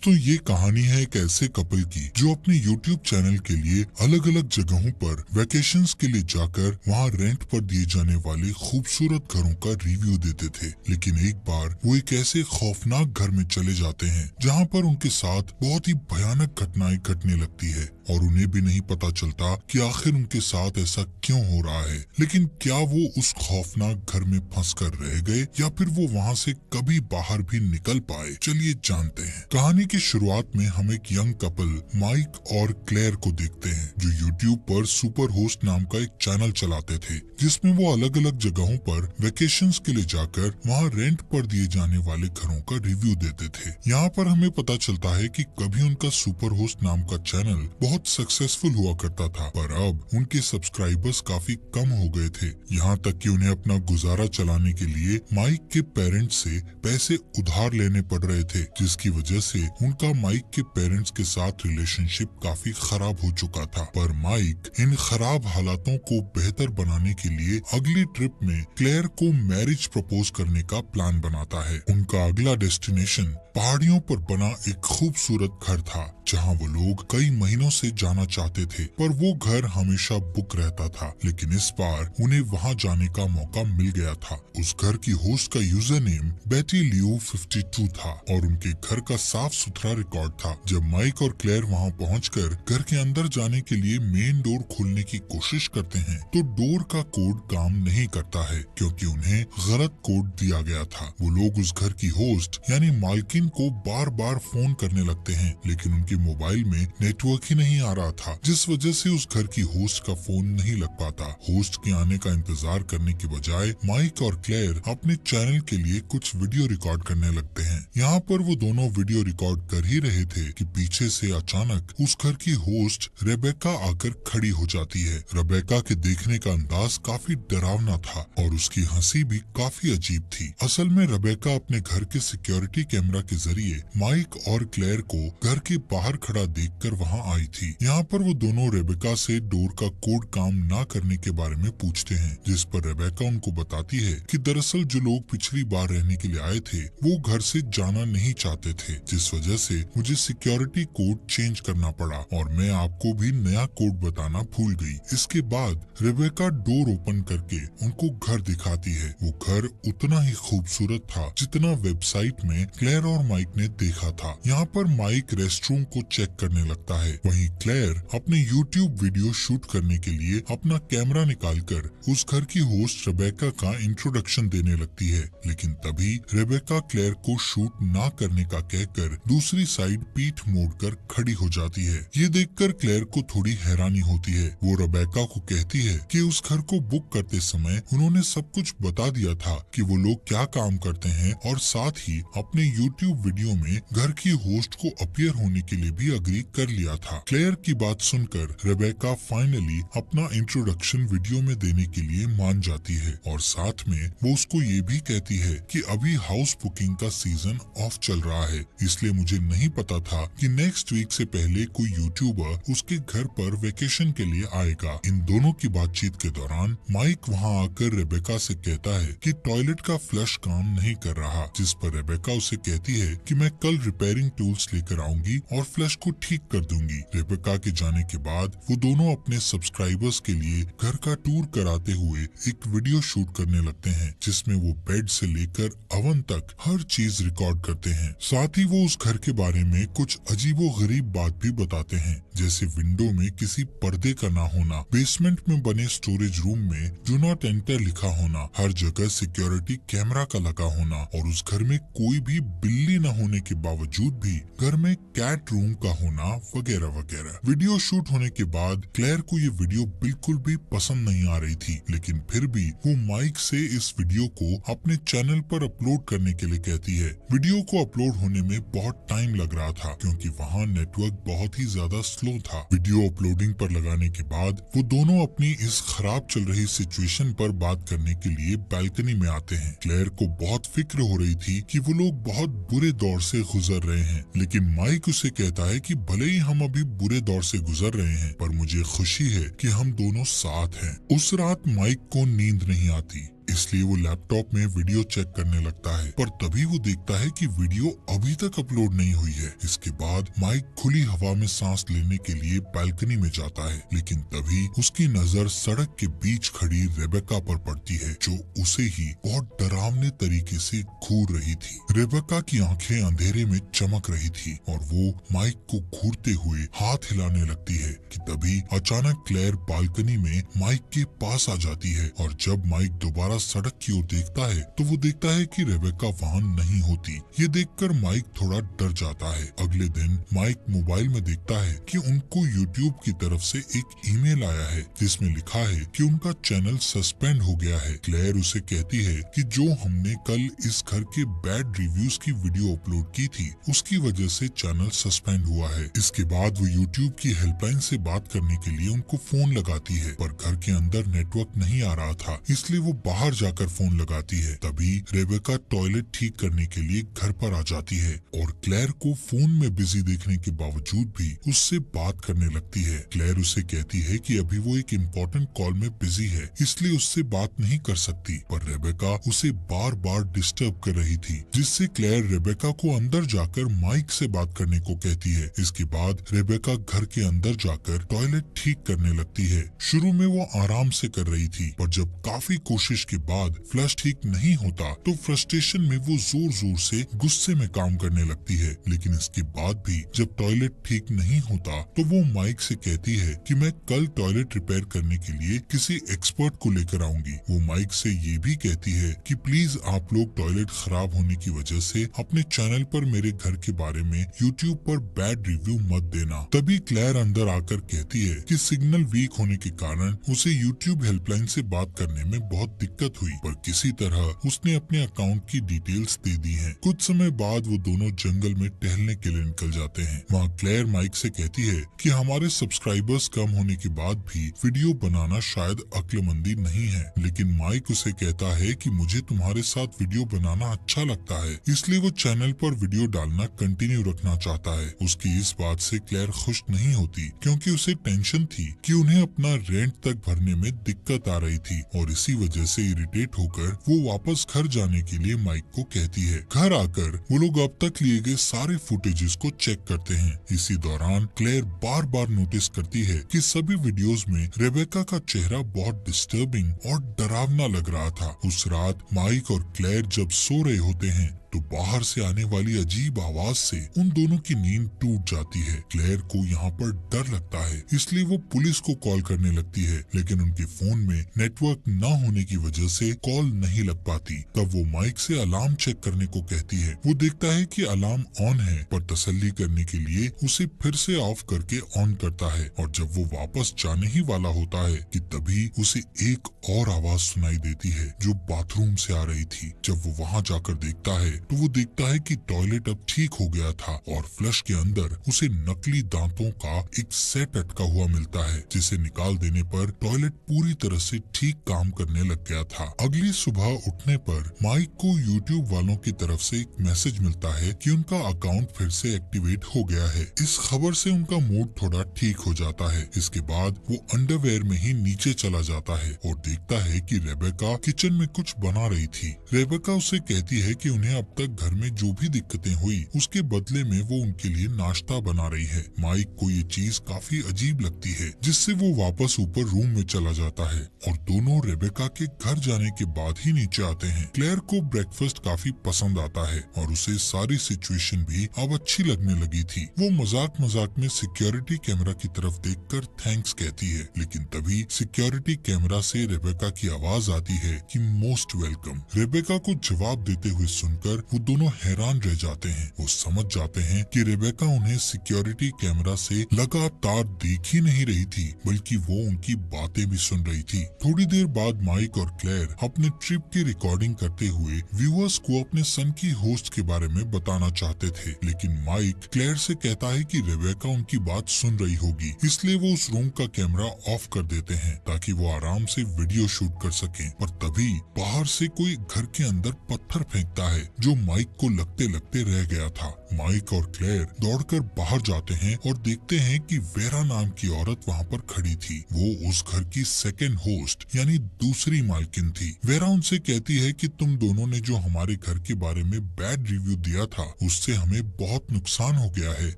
दोस्तों, ये कहानी है एक ऐसे कपल की जो अपने YouTube चैनल के लिए अलग अलग जगहों पर वैकेशंस के लिए जाकर वहाँ रेंट पर दिए जाने वाले खूबसूरत घरों का रिव्यू देते थे। लेकिन एक बार वो एक ऐसे खौफनाक घर में चले जाते हैं जहाँ पर उनके साथ बहुत ही भयानक घटनाएं घटने लगती है और उन्हें भी नहीं पता चलता कि आखिर उनके साथ ऐसा क्यों हो रहा है। लेकिन क्या वो उस खौफनाक घर में फंस कर रह गए या फिर वो वहाँ से कभी बाहर भी निकल पाए? चलिए जानते हैं। कहानी की शुरुआत में हम एक यंग कपल माइक और क्लेयर को देखते हैं जो यूट्यूब पर सुपर होस्ट नाम का एक चैनल चलाते थे, जिसमें वो अलग अलग जगहों पर वेकेशंस के लिए जाकर वहाँ रेंट पर दिए जाने वाले घरों का रिव्यू देते थे। यहाँ पर हमें पता चलता है कि कभी उनका सुपर होस्ट नाम का चैनल बहुत सक्सेसफुल हुआ करता था, पर अब उनके सब्सक्राइबर्स काफी कम हो गए थे। यहाँ तक कि उन्हें अपना गुजारा चलाने के लिए माइक के पेरेंट्स से पैसे उधार लेने पड़ रहे थे, जिसकी वजह से उनका माइक के पेरेंट्स के साथ रिलेशनशिप काफी खराब हो चुका था। पर माइक इन खराब हालातों को बेहतर बनाने के लिए अगली ट्रिप में क्लेयर को मैरिज प्रपोज करने का प्लान बनाता है। उनका अगला डेस्टिनेशन पहाड़ियों पर बना एक खूबसूरत घर था जहां वो लोग कई महीनों से जाना चाहते थे, पर वो घर हमेशा बुक रहता था। लेकिन इस बार उन्हें वहां जाने का मौका मिल गया था। उस घर की होस्ट का यूजर नेम बेटी लियो 52 था और उनके घर का साफ सुथरा रिकॉर्ड था। जब माइक और क्लेयर वहां पहुंचकर घर के अंदर जाने के लिए मेन डोर खोलने की कोशिश करते हैं तो डोर का कोड काम नहीं करता है, क्योंकि उन्हें गलत कोड दिया गया था। वो लोग उस घर की होस्ट यानी मालकिन को बार बार फोन करने लगते हैं, लेकिन उनके मोबाइल में नेटवर्क ही नहीं आ रहा था, जिस वजह से उस घर की होस्ट का फोन नहीं लग पाता। होस्ट के आने का इंतजार करने के बजाय माइक और क्लेयर अपने चैनल के लिए कुछ वीडियो रिकॉर्ड करने लगते हैं। यहाँ पर वो दोनों वीडियो रिकॉर्ड कर ही रहे थे कि पीछे से अचानक उस घर की होस्ट रेबेका आकर खड़ी हो जाती है। रेबेका के देखने का अंदाज काफी डरावना था और उसकी हंसी भी काफी अजीब थी। असल में रेबेका अपने घर के सिक्योरिटी कैमरा के जरिए माइक और क्लेयर को घर के बाहर खड़ा देखकर वहां आई थी। यहाँ पर वो दोनों रेबेका से डोर का कोड काम ना करने के बारे में पूछते हैं, जिस पर रेबेका उनको बताती है कि दरअसल जो लोग पिछली बार रहने के लिए आए थे वो घर से जाना नहीं चाहते थे, जिस वजह से मुझे सिक्योरिटी कोड चेंज करना पड़ा और मैं आपको भी नया कोड बताना भूल गई। इसके बाद रेबेका डोर ओपन करके उनको घर दिखाती है। वो घर उतना ही खूबसूरत था जितना वेबसाइट में क्लेयर और माइक ने देखा था। यहाँ पर माइक रेस्टरूम को चेक करने लगता है, वहीं क्लेयर अपने यूट्यूब वीडियो शूट करने के लिए अपना कैमरा निकालकर उस घर की होस्ट रेबेका का इंट्रोडक्शन देने लगती है। लेकिन तभी रेबेका क्लेयर को शूट ना करने का कहकर दूसरी साइड पीठ मोड़कर खड़ी हो जाती है। ये देखकर क्लेयर को थोड़ी हैरानी होती है। वो रेबेका को कहती है कि उस घर को बुक करते समय उन्होंने सब कुछ बता दिया था कि वो लोग क्या काम करते हैं और साथ ही अपने YouTube वीडियो में घर की होस्ट को अपीयर होने के लिए भी अग्री कर लिया था। क्लेयर की बात सुनकर रेबेका फाइनली अपना इंट्रोडक्शन वीडियो में देने के लिए मान जाती है और साथ में वो उसको ये भी कहती है कि अभी हाउस बुकिंग का सीजन ऑफ चल रहा है, इसलिए मुझे नहीं पता था कि नेक्स्ट वीक से पहले कोई यूट्यूबर उसके घर पर वेकेशन के लिए आएगा। इन दोनों की बातचीत के दौरान माइक वहाँ आकर रेबेका से कहता है कि टॉयलेट का फ्लश काम नहीं कर रहा, जिस पर रेबेका उसे कहती है कि मैं कल रिपेयरिंग टूल्स लेकर आऊंगी और फ्लश को ठीक कर दूंगी। रेबेका के जाने के बाद वो दोनों अपने सब्सक्राइबर्स के लिए घर का टूर कराते हुए एक वीडियो शूट करने लगते हैं, जिसमें वो बेड से लेकर अवन तक हर चीज रिकॉर्ड करते हैं। साथ ही वो उस घर के बारे में कुछ अजीबो गरीब बात भी बताते हैं, जैसे विंडो में किसी पर्दे का ना होना, बेसमेंट में बने स्टोरेज रूम में डू नॉट एंटर लिखा होना, हर जगह सिक्योरिटी कैमरा का लगा होना और उस घर में कोई भी बिल्ली न होने के बावजूद भी घर में कैट रूम का होना वगैरह वगैरह। वीडियो शूट होने के बाद क्लेयर को ये वीडियो बिल्कुल भी पसंद नहीं आ रही थी, लेकिन फिर भी वो माइक से इस वीडियो को अपने चैनल पर अपलोड करने के लिए कहती है। वीडियो को अपलोड होने में बहुत टाइम लग रहा था क्योंकि वहाँ नेटवर्क बहुत ही ज्यादा स्लो था। वीडियो अपलोडिंग पर लगाने के बाद वो दोनों अपनी इस खराब चल रही सिचुएशन पर बात करने के लिए बालकनी में आते हैं। क्लेयर को बहुत फिक्र हो रही थी कि वो लोग बहुत बुरे दौर से गुजर रहे हैं, लेकिन माइक उसे कहता है कि भले ही हम अभी बुरे दौर से गुजर रहे हैं, पर मुझे खुशी है कि हम दोनों साथ हैं। उस रात माइक को नींद नहीं आती इसलिए वो लैपटॉप में वीडियो चेक करने लगता है, पर तभी वो देखता है कि वीडियो अभी तक अपलोड नहीं हुई है। इसके बाद माइक खुली हवा में सांस लेने के लिए बालकनी में जाता है, लेकिन तभी उसकी नजर सड़क के बीच खड़ी रेबेका पर पड़ती है, जो उसे ही बहुत डरावने तरीके से घूर रही थी। रेबेका की आंखें अंधेरे में चमक रही थी और वो माइक को घूरते हुए हाथ हिलाने लगती है कि तभी अचानक क्लेयर बालकनी में माइक के पास आ जाती है और जब माइक दोबारा सड़क की ओर देखता है तो वो देखता है कि रेबेका वहाँ नहीं होती। ये देखकर माइक थोड़ा डर जाता है। अगले दिन माइक मोबाइल में देखता है कि उनको यूट्यूब की तरफ से एक ईमेल आया है जिसमें लिखा है कि उनका चैनल सस्पेंड हो गया है। क्लेयर उसे कहती है कि जो हमने कल इस घर के बैड रिव्यूज की वीडियो अपलोड की थी उसकी वजह से चैनल सस्पेंड हुआ है। इसके बाद वो यूट्यूब की हेल्पलाइन से बात करने के लिए उनको फोन लगाती है, पर घर के अंदर नेटवर्क नहीं आ रहा था, इसलिए वो बाहर जाकर फोन लगाती है। तभी रेबेका टॉयलेट ठीक करने के लिए घर पर आ जाती है और क्लेयर को फोन में बिजी देखने के बावजूद भी उससे बात करने लगती है। क्लेयर उसे कहती है कि अभी वो एक इम्पोर्टेंट कॉल में बिजी है, इसलिए उससे बात नहीं कर सकती, पर रेबेका उसे बार बार डिस्टर्ब कर रही थी, जिससे क्लेयर रेबेका को अंदर जाकर माइक से बात करने को कहती है। इसके बाद रेबेका घर के अंदर जाकर टॉयलेट ठीक करने लगती है। शुरू में वो आराम से कर रही थी, पर जब काफी कोशिश के बाद फ्लश ठीक नहीं होता तो फ्रस्ट्रेशन में वो जोर जोर से गुस्से में काम करने लगती है। लेकिन इसके बाद भी जब टॉयलेट ठीक नहीं होता तो वो माइक से कहती है कि मैं कल टॉयलेट रिपेयर करने के लिए किसी एक्सपर्ट को लेकर आऊंगी। वो माइक से ये भी कहती है कि प्लीज आप लोग टॉयलेट खराब होने की वजह से अपने चैनल पर मेरे घर के बारे में यूट्यूब पर बैड रिव्यू मत देना। तभी क्लेयर अंदर आकर कहती है कि सिग्नल वीक होने के कारण उसे यूट्यूब हेल्पलाइन से बात करने में बहुत दिक्कत हुई, पर किसी तरह उसने अपने अकाउंट की डिटेल्स दे दी हैं। कुछ समय बाद वो दोनों जंगल में टहलने के लिए निकल जाते हैं। वहाँ क्लेयर माइक से कहती है कि हमारे सब्सक्राइबर्स कम होने के बाद भी वीडियो बनाना शायद अक्लमंदी नहीं है, लेकिन माइक उसे कहता है कि मुझे तुम्हारे साथ वीडियो बनाना अच्छा लगता है, इसलिए वो चैनल पर वीडियो डालना कंटिन्यू रखना चाहता है। उसकी इस बात से क्लेयर खुश नहीं होती, क्योंकि उसे टेंशन थी कि उन्हें अपना रेंट तक भरने में दिक्कत आ रही थी और इसी वजह से इरिटेट होकर वो वापस घर जाने के लिए माइक को कहती है। घर आकर वो लोग अब तक लिए गए सारे फुटेजेस को चेक करते हैं। इसी दौरान क्लेयर बार बार नोटिस करती है कि सभी वीडियोस में रेबेका का चेहरा बहुत डिस्टर्बिंग और डरावना लग रहा था। उस रात माइक और क्लेयर जब सो रहे होते हैं तो बाहर से आने वाली अजीब आवाज से उन दोनों की नींद टूट जाती है। क्लेयर को यहाँ पर डर लगता है, इसलिए वो पुलिस को कॉल करने लगती है, लेकिन उनके फोन में नेटवर्क न होने की वजह से कॉल नहीं लग पाती। तब वो माइक से अलार्म चेक करने को कहती है। वो देखता है कि अलार्म ऑन है, पर तसल्ली करने के लिए उसे फिर से ऑफ करके ऑन करता है और जब वो वापस जाने ही वाला होता है कि तभी उसे एक और आवाज सुनाई देती है जो बाथरूम से आ रही थी। जब वो वहाँ जाकर देखता है तो वो देखता है कि टॉयलेट अब ठीक हो गया था और फ्लश के अंदर उसे नकली दांतों का एक सेट अटका हुआ मिलता है, जिसे निकाल देने पर टॉयलेट पूरी तरह से ठीक काम करने लग गया था। अगली सुबह उठने पर माइक को यूट्यूब वालों की तरफ से एक मैसेज मिलता है कि उनका अकाउंट फिर से एक्टिवेट हो गया है। इस खबर से उनका मूड थोड़ा ठीक हो जाता है। इसके बाद वो अंडरवेयर में ही नीचे चला जाता है और देखता है कि रेबेका किचन में कुछ बना रही थी। रेबेका उसे कहती है कि उन्हें अब तक घर में जो भी दिक्कतें हुई उसके बदले में वो उनके लिए नाश्ता बना रही है। माइक को ये चीज काफी अजीब लगती है, जिससे वो वापस ऊपर रूम में चला जाता है और दोनों रेबेका के घर जाने के बाद ही नीचे आते हैं। क्लेयर को ब्रेकफास्ट काफी पसंद आता है और उसे सारी सिचुएशन भी अब अच्छी लगने लगी थी। वो मजाक मजाक में सिक्योरिटी कैमरा की तरफ देखकर थैंक्स कहती है, लेकिन तभी सिक्योरिटी कैमरा से रेबेका की आवाज आती है कि मोस्ट वेलकम। रेबेका को जवाब देते हुए सुनकर वो दोनों हैरान रह जाते हैं। वो समझ जाते हैं कि रेबेका उन्हें सिक्योरिटी कैमरा से लगातार देख ही नहीं रही थी, बल्कि वो उनकी बातें भी सुन रही थी। थोड़ी देर बाद माइक और क्लेयर अपने ट्रिप की रिकॉर्डिंग करते हुए व्यूअर्स को अपने सन की होस्ट के बारे में बताना चाहते थे, लेकिन माइक क्लेयर से कहता है कि रेबेका उनकी बात सुन रही होगी, इसलिए वो उस रूम का कैमरा ऑफ कर देते हैं ताकि वो आराम से वीडियो शूट कर सकें। पर तभी बाहर से कोई घर के अंदर पत्थर फेंकता है जो जो माइक को लगते लगते रह गया था। माइक और क्लेयर दौड़कर बाहर जाते हैं और देखते हैं कि वेरा नाम की औरत वहाँ पर खड़ी थी। वो उस घर की सेकंड होस्ट यानी दूसरी मालकिन थी। वेरा उनसे कहती है कि तुम दोनों ने जो हमारे घर के बारे में बैड रिव्यू दिया था उससे हमें बहुत नुकसान हो गया है।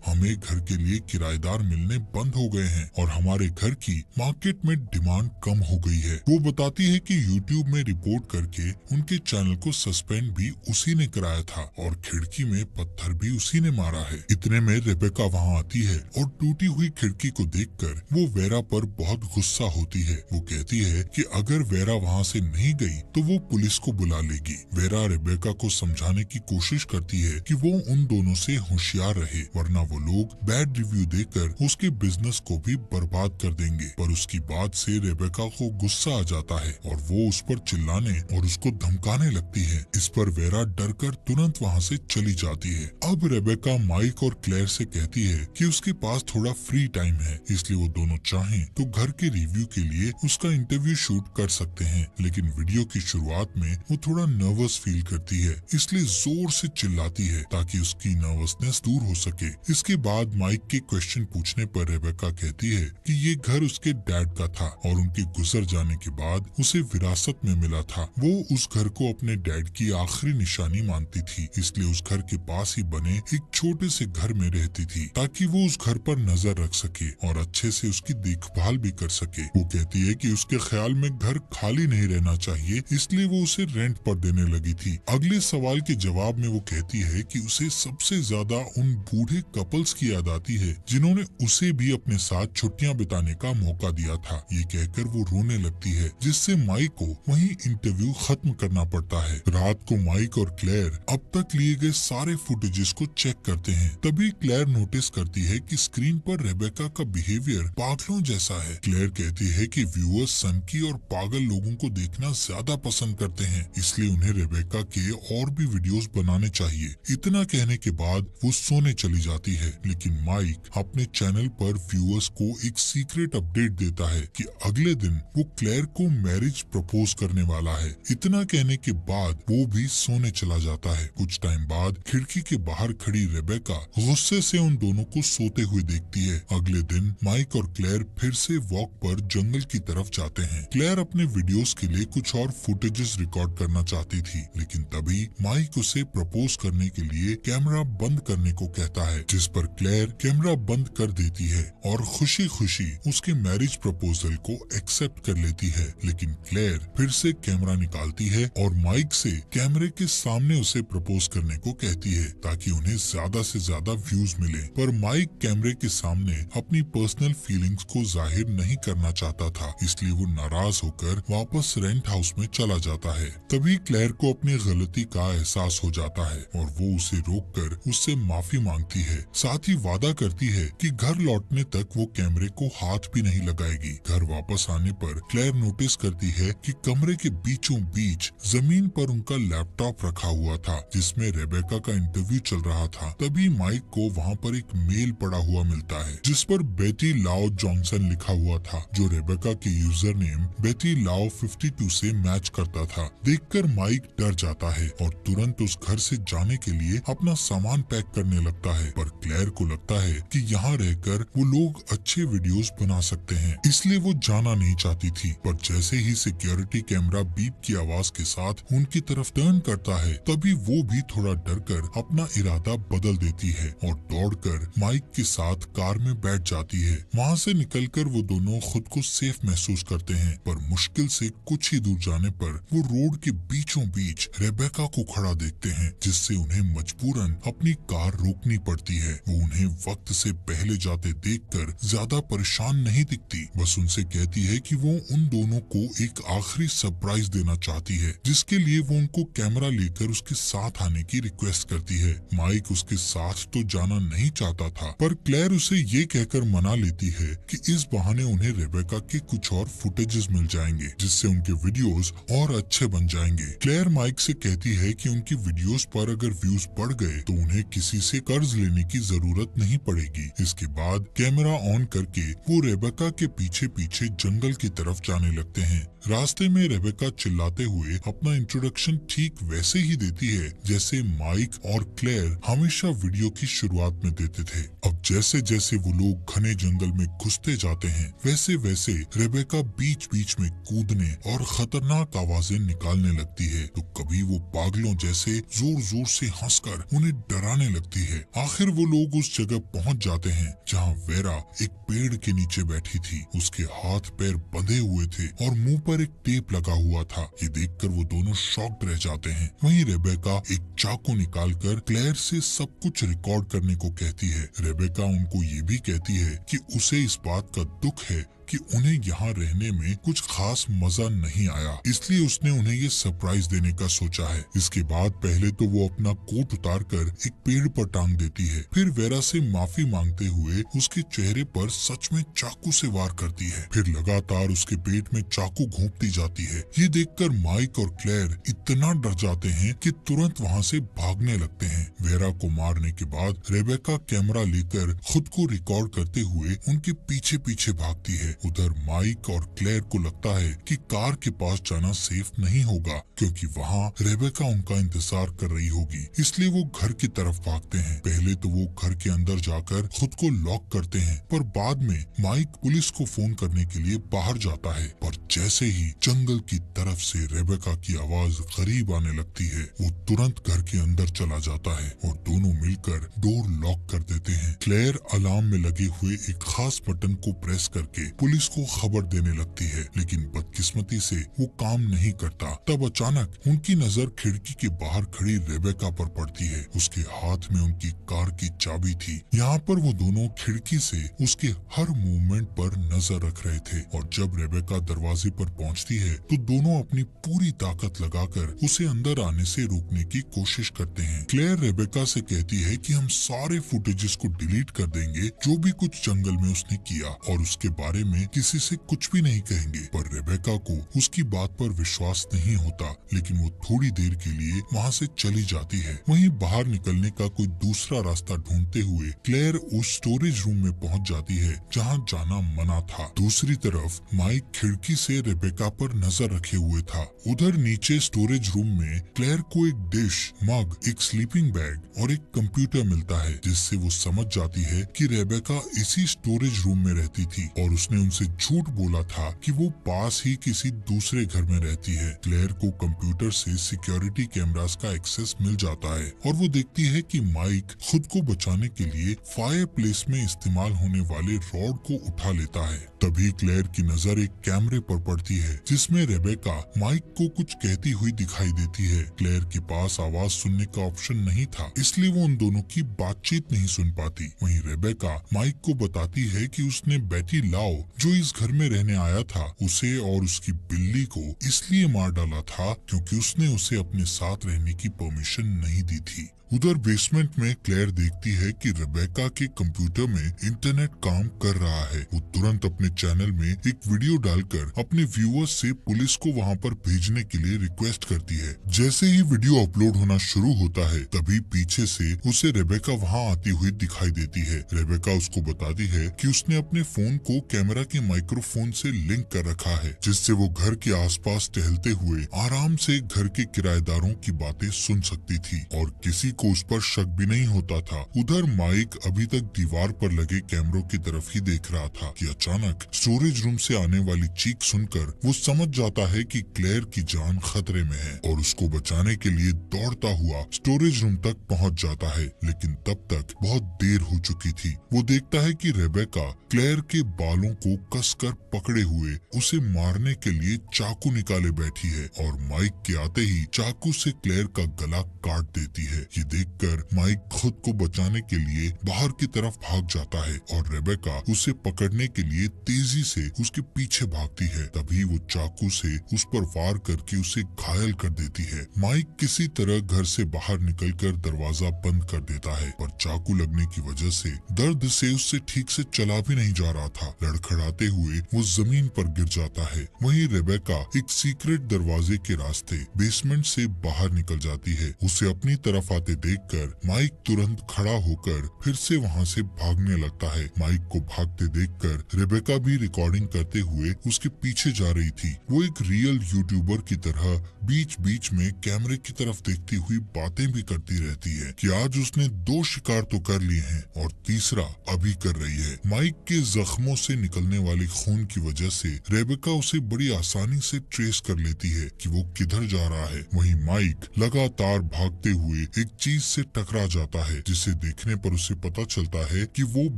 हमें घर के लिए किराएदार मिलने बंद हो गए हैं और हमारे घर की मार्केट में डिमांड कम हो गई है। वो बताती है कि यूट्यूब में रिपोर्ट करके उनके चैनल को सस्पेंड भी उसी ने कराया था और खिड़की में पत्थर भी उसी ने मारा है। इतने में रेबेका वहाँ आती है और टूटी हुई खिड़की को देखकर वो वेरा पर बहुत गुस्सा होती है। वो कहती है कि अगर वेरा वहाँ से नहीं गई तो वो पुलिस को बुला लेगी। वेरा रेबेका को समझाने की कोशिश करती है कि वो उन दोनों से होशियार रहे, वरना वो लोग बैड रिव्यू देकर उसके बिजनेस को भी बर्बाद कर देंगे। पर उसकी बात से रेबेका को गुस्सा आ जाता है और वो उस पर चिल्लाने और उसको धमकाने लगती है। इस पर वेरा डरकर तुरंत वहाँ से चली जाती है। अब रेबेका माइक और क्लेयर से कहती है कि उसके पास थोड़ा फ्री टाइम है, इसलिए वो दोनों चाहें तो घर के रिव्यू के लिए उसका इंटरव्यू शूट कर सकते हैं। लेकिन वीडियो की शुरुआत में वो थोड़ा नर्वस फील करती है, इसलिए जोर से चिल्लाती है ताकि उसकी नर्वसनेस दूर हो सके। इसके बाद माइक के क्वेश्चन पूछने पर रेबेका कहती है कि ये घर उसके डैड का था और उनके गुजर जाने के बाद उसे विरासत में मिला था। वो उस घर को अपने डैड की आखिरी निशानी मानती थी, इसलिए उस घर के पास ही बने एक छोटे से घर में रहती थी ताकि वो उस घर पर नजर रख सके और अच्छे से उसकी देखभाल भी कर सके। वो कहती है कि उसके ख्याल में घर खाली नहीं रहना चाहिए, इसलिए वो उसे रेंट पर देने लगी थी। अगले सवाल के जवाब में वो कहती है कि उसे सबसे ज्यादा उन बूढ़े कपल्स की याद आती है जिन्होंने उसे भी अपने साथ छुट्टियां बिताने का मौका दिया था। ये कहकर वो रोने लगती है, जिससे माइक को वहीं इंटरव्यू खत्म करना पड़ता है। रात को माइक और क्लेयर अब तक लिए गए सारे फुटेजेस को चेक करते हैं। तभी क्लेयर नोटिस करती है कि स्क्रीन पर रेबेका का बिहेवियर पागलों जैसा है। क्लेयर कहती है कि व्यूअर्स सनकी और पागल लोगों को देखना ज्यादा पसंद करते हैं, इसलिए उन्हें रेबेका के और भी वीडियोस बनाने चाहिए। इतना कहने के बाद वो सोने चली जाती है, लेकिन माइक अपने चैनल पर व्यूअर्स को एक सीक्रेट अपडेट देता है कि अगले दिन वो क्लेयर को मैरिज प्रपोज करने वाला है। इतना कहने के बाद वो भी सोने चला जाता है। कुछ टाइम बाद खिड़की के बाहर खड़ी रेबेका गुस्से से उन दोनों को सोते हुए देखती है। अगले दिन माइक और क्लेयर फिर से वॉक पर जंगल की तरफ जाते हैं। क्लेयर अपने वीडियोस के लिए कुछ और फुटेजेस रिकॉर्ड करना चाहती थी, लेकिन तभी माइक उसे प्रपोज करने के लिए कैमरा बंद करने को कहता है, जिस पर क्लेयर कैमरा बंद कर देती है और खुशी खुशी उसके मैरिज प्रपोजल को एक्सेप्ट कर लेती है। लेकिन क्लेयर फिर से कैमरा निकालती है और माइक से कैमरे के सामने उसे प्रपोज करने को कहती है ताकि उन्हें ज्यादा से ज्यादा व्यूज मिले। पर माइक कैमरे के सामने अपनी पर्सनल फीलिंग्स को जाहिर नहीं करना चाहता था, इसलिए वो नाराज होकर वापस रेंट हाउस में चला जाता है। तभी क्लेयर को अपनी गलती का एहसास हो जाता है और वो उसे रोककर उससे माफी मांगती है। साथ ही वादा करती है कि घर लौटने तक वो कैमरे को हाथ भी नहीं लगाएगी। घर वापस आने पर क्लेयर नोटिस करती है कि कमरे के बीचों बीच जमीन पर उनका लैपटॉप रखा हुआ था, जिसमें रेबेका का इंटरव्यू चल रहा था। तभी माइक को वहाँ पर एक मेल पड़ा हुआ मिलता है, जिस पर बेटी लाओ जॉनसन लिखा हुआ था, जो रेबेका के यूजर नेम बेटी लाओ 52 से मैच करता था। देखकर माइक डर जाता है और तुरंत उस घर से जाने के लिए अपना सामान पैक करने लगता है। पर क्लेयर को लगता है कि यहाँ रहकर वो लोग अच्छे वीडियोस बना सकते हैं, इसलिए वो जाना नहीं चाहती थी। पर जैसे ही सिक्योरिटी कैमरा बीप की आवाज के साथ उनकी तरफ टर्न करता है, तभी वो भी थोड़ा डरकर अपना इरादा बदल देती है और दौड़कर माइक के साथ कार में बैठ जाती है। वहाँ से निकलकर वो दोनों खुद को सेफ महसूस करते हैं, पर मुश्किल से कुछ ही दूर जाने पर वो रोड के बीचों बीच रेबेका को खड़ा देखते हैं, जिससे उन्हें मजबूरन अपनी कार रोकनी पड़ती है। वो उन्हें वक्त से पहले जाते देखकर ज्यादा परेशान नहीं दिखती, बस उनसे कहती है कि वो उन दोनों को एक आखिरी सरप्राइज देना चाहती है, जिसके लिए वो उनको कैमरा लेकर उसके साथ आने की रिक्वेस्ट करती है। माइक उसके साथ तो जाना नहीं चाहता था, पर क्लेयर उसे ये कहकर मना लेती है कि इस बहाने उन्हें रेबेका के कुछ और फुटेजेस मिल जाएंगे, जिससे उनके वीडियोस और अच्छे बन जाएंगे। क्लेयर माइक से कहती है कि उनकी वीडियोस पर अगर व्यूज बढ़ गए तो उन्हें किसी से कर्ज लेने की जरूरत नहीं पड़ेगी। इसके बाद कैमरा ऑन करके वो रेबेका के पीछे पीछे जंगल की तरफ जाने लगते हैं। रास्ते में रेबेका चिल्लाते हुए अपना इंट्रोडक्शन ठीक वैसे ही देती देती है जैसे माइक और क्लेयर हमेशा वीडियो की शुरुआत में देते थे। अब जैसे जैसे वो लोग घने जंगल में घुसते जाते हैं, वैसे वैसे रेबेका बीच बीच में कूदने और खतरनाक आवाजें निकालने लगती है। तो कभी वो पागलों जैसे जोर जोर से हंसकर उन्हें डराने लगती है। आखिर वो लोग उस जगह पहुंच जाते हैं जहां वेरा एक पेड़ के नीचे बैठी थी। उसके हाथ पैर बंधे हुए थे और मुंह पर एक टेप लगा हुआ था। ये देखकर वो दोनों शॉक्ड रह जाते हैं। वहीं रेबेका एक चाकू निकालकर क्लेयर से सब कुछ रिकॉर्ड करने को कहती है। रेबेका उनको ये भी कहती है कि उसे इस बात का दुख है कि उन्हें यहाँ रहने में कुछ खास मजा नहीं आया, इसलिए उसने उन्हें ये सरप्राइज देने का सोचा है। इसके बाद पहले तो वो अपना कोट उतारकर एक पेड़ पर टांग देती है, फिर वेरा से माफी मांगते हुए उसके चेहरे पर सच में चाकू से वार करती है। फिर लगातार उसके पेट में चाकू घोंपती जाती है। ये देखकर माइक और क्लेयर इतना डर जाते हैं कि तुरंत वहाँ से भागने लगते हैं। वेरा को मारने के बाद रेबेका कैमरा लेकर खुद को रिकॉर्ड करते हुए उनके पीछे पीछे भागती है। उधर माइक और क्लेयर को लगता है कि कार के पास जाना सेफ नहीं होगा, क्योंकि वहाँ रेबेका उनका इंतजार कर रही होगी, इसलिए वो घर की तरफ भागते हैं। पहले तो वो घर के अंदर जाकर खुद को लॉक करते हैं, पर बाद में माइक पुलिस को फोन करने के लिए बाहर जाता है। पर जैसे ही जंगल की तरफ से रेबेका की आवाज करीब आने लगती है, वो तुरंत घर के अंदर चला जाता है और दोनों मिलकर डोर लॉक कर देते हैं। क्लेयर अलार्म में लगे हुए एक खास बटन को प्रेस करके पुलिस को खबर देने लगती है, लेकिन बदकिस्मती से वो काम नहीं करता। तब अचानक उनकी नजर खिड़की के बाहर खड़ी रेबेका पर पड़ती है। उसके हाथ में उनकी कार की चाबी थी। यहाँ पर वो दोनों खिड़की से उसके हर मूवमेंट पर नजर रख रहे थे और जब रेबेका दरवाजे पर पहुँचती है तो दोनों अपनी पूरी ताकत लगाकर उसे अंदर आने से रोकने की कोशिश करते हैं। क्लेयर रेबेका से कहती है कि हम सारे फुटेजेस को डिलीट कर देंगे जो भी कुछ जंगल में उसने किया, और उसके बारे में किसी से कुछ भी नहीं कहेंगे। पर रेबेका को उसकी बात पर विश्वास नहीं होता, लेकिन वो थोड़ी देर के लिए वहाँ से चली जाती है। वहीं बाहर निकलने का कोई दूसरा रास्ता ढूंढते हुए क्लेयर उस स्टोरेज रूम में पहुँच जाती है जहाँ जाना मना था। दूसरी तरफ माइक खिड़की से रेबेका पर नजर रखे हुए था। उधर नीचे स्टोरेज रूम में क्लेयर को एक डिश, मग, एक स्लीपिंग बैग और एक कंप्यूटर मिलता है, जिससे वो समझ जाती है कि रेबेका इसी स्टोरेज रूम में रहती थी और उसने उनसे झूठ बोला था कि वो पास ही किसी दूसरे घर में रहती है। क्लेयर को कंप्यूटर से सिक्योरिटी कैमरास का एक्सेस मिल जाता है और वो देखती है कि माइक खुद को बचाने के लिए फायर प्लेस में इस्तेमाल होने वाले रॉड को उठा लेता है। तभी क्लेयर की नजर एक कैमरे पर पड़ती है जिसमें रेबेका माइक को कुछ कहती हुई दिखाई देती है। क्लेयर के पास आवाज सुनने का ऑप्शन नहीं था, इसलिए वो उन दोनों की बातचीत नहीं सुन पाती। वहीं रेबेका माइक को बताती है कि उसने बेटी लाओ, जो इस घर में रहने आया था, उसे और उसकी बिल्ली को इसलिए मार डाला था क्योंकि उसने उसे अपने साथ रहने की परमिशन नहीं दी थी। उधर बेसमेंट में क्लेयर देखती है कि रेबेका के कंप्यूटर में इंटरनेट काम कर रहा है। वो तुरंत अपने चैनल में एक वीडियो डालकर अपने व्यूअर्स से पुलिस को वहां पर भेजने के लिए रिक्वेस्ट करती है। जैसे ही वीडियो अपलोड होना शुरू होता है, तभी पीछे से उसे रेबेका वहां आती हुई दिखाई देती है। रेबेका उसको बताती है कि उसने अपने फोन को कैमरा के माइक्रोफोन से लिंक कर रखा है, जिससे वो घर के आसपास टहलते हुए आराम से घर के किराएदारों की बातें सुन सकती थी और किसी को उस पर शक भी नहीं होता था। उधर माइक अभी तक दीवार पर लगे कैमरों की तरफ ही देख रहा था कि अचानक स्टोरेज रूम से आने वाली चीख सुनकर वो समझ जाता है कि क्लेयर की जान खतरे में है और उसको बचाने के लिए दौड़ता हुआ स्टोरेज रूम तक पहुंच जाता है। लेकिन तब तक बहुत देर हो चुकी थी। वो देखता है कि रेबेका क्लेयर के बालों को कसकर पकड़े हुए उसे मारने के लिए चाकू निकाले बैठी है और माइक के आते ही चाकू से क्लेयर का गला काट देती है। ये देखकर माइक खुद को बचाने के लिए बाहर की तरफ भाग जाता है और रेबेका उसे पकड़ने के लिए तेजी से उसके पीछे भागती है। तभी वो चाकू से उस पर वार करके उसे घायल कर देती है। माइक किसी तरह घर से बाहर निकलकर दरवाजा बंद कर देता है, पर चाकू लगने की वजह से दर्द से उससे ठीक से चला भी नहीं जा रहा था। लड़खड़ाते हुए वो जमीन पर गिर जाता है। वहीं रेबेका एक सीक्रेट दरवाजे के रास्ते बेसमेंट से बाहर निकल जाती है। उसे अपनी तरफ आते जाते देखकर माइक तुरंत खड़ा होकर फिर से वहाँ से भागने लगता है। माइक को भागते देखकर रेबेका भी रिकॉर्डिंग करते हुए उसके पीछे जा रही थी। वो एक रियल यूट्यूबर की तरह बीच बीच में कैमरे की तरफ देखती हुई बातें भी करती रहती है कि आज उसने 2 शिकार तो कर लिए हैं और तीसरा अभी कर रही है। माइक के जख्मों से निकलने वाले खून की वजह से रेबेका उसे बड़ी आसानी से ट्रेस कर लेती है कि वो किधर जा रहा है। वहीं माइक लगातार भागते हुए एक चीज से टकरा जाता है, जिसे देखने पर उसे पता चलता है कि वो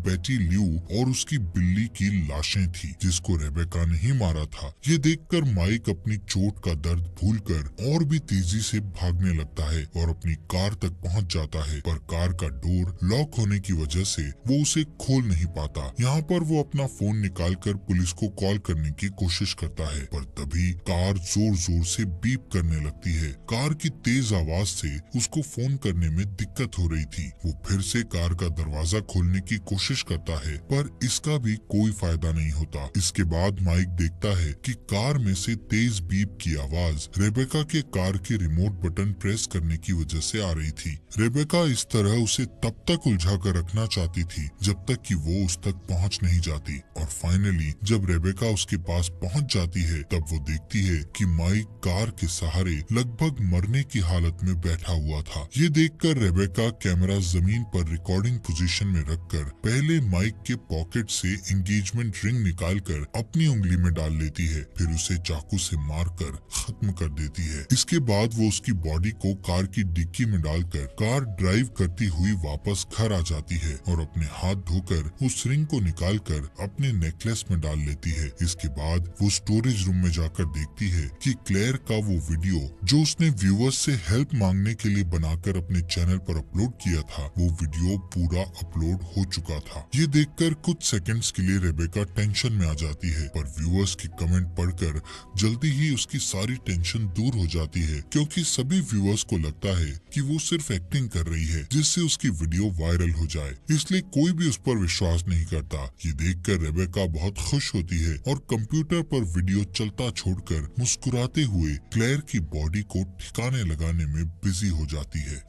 बेटी ल्यू और उसकी बिल्ली की लाशें थी जिसको रेबेका ने ही मारा था। ये देखकर माइक अपनी चोट का दर्द भूलकर और भी तेजी से भागने लगता है और अपनी कार तक पहुंच जाता है, पर कार का डोर लॉक होने की वजह से वो उसे खोल नहीं पाता। यहाँ पर वो अपना फोन निकालकर पुलिस को कॉल करने की कोशिश करता है, पर तभी कार जोर जोर से बीप करने लगती है। कार की तेज आवाज से उसको फोन करने में दिक्कत हो रही थी। वो फिर से कार का दरवाजा खोलने की कोशिश करता है, पर इसका भी कोई फायदा नहीं होता। इसके बाद माइक देखता है कि कार में से तेज बीप की आवाज रेबेका के कार के रिमोट बटन प्रेस करने की वजह से आ रही थी। रेबेका इस तरह उसे तब तक उलझा कर रखना चाहती थी जब तक कि वो उस तक पहुंच नहीं जाती, और फाइनली जब रेबेका उसके पास पहुंच जाती है तब वो देखती है कि माइक कार के सहारे लगभग मरने की हालत में बैठा हुआ था। ये देखकर रेबेका कैमरा जमीन पर रिकॉर्डिंग पोजीशन में रखकर पहले माइक के पॉकेट से एंगेजमेंट रिंग निकालकर अपनी उंगली में डाल लेती है, फिर उसे चाकू से मारकर खत्म कर देती है। इसके बाद वो उसकी बॉडी को कार की डिक्की में डालकर कार ड्राइव करती हुई वापस घर आ जाती है और अपने हाथ धोकर उस रिंग को निकालकर अपने नेकलेस में डाल लेती है। इसके बाद वो स्टोरेज रूम में जाकर देखती है कि क्लेयर का वो वीडियो जो उसने व्यूअर्स से हेल्प मांगने के लिए बनाकर अपने चैनल पर अपलोड किया था, वो वीडियो पूरा अपलोड हो चुका था। ये देखकर कुछ सेकंड्स के लिए रेबेका टेंशन में आ जाती है, पर व्यूअर्स के कमेंट पढ़कर जल्दी ही उसकी सारी टेंशन दूर हो जाती है, क्योंकि सभी व्यूअर्स को लगता है कि वो सिर्फ एक्टिंग कर रही है जिससे उसकी वीडियो वायरल हो जाए, इसलिए कोई भी उस पर विश्वास नहीं करता। ये देखकर रेबेका बहुत खुश होती है और कंप्यूटर पर वीडियो चलता छोड़कर मुस्कुराते हुए क्लेयर की बॉडी को ठिकाने लगाने में बिजी हो जाती है।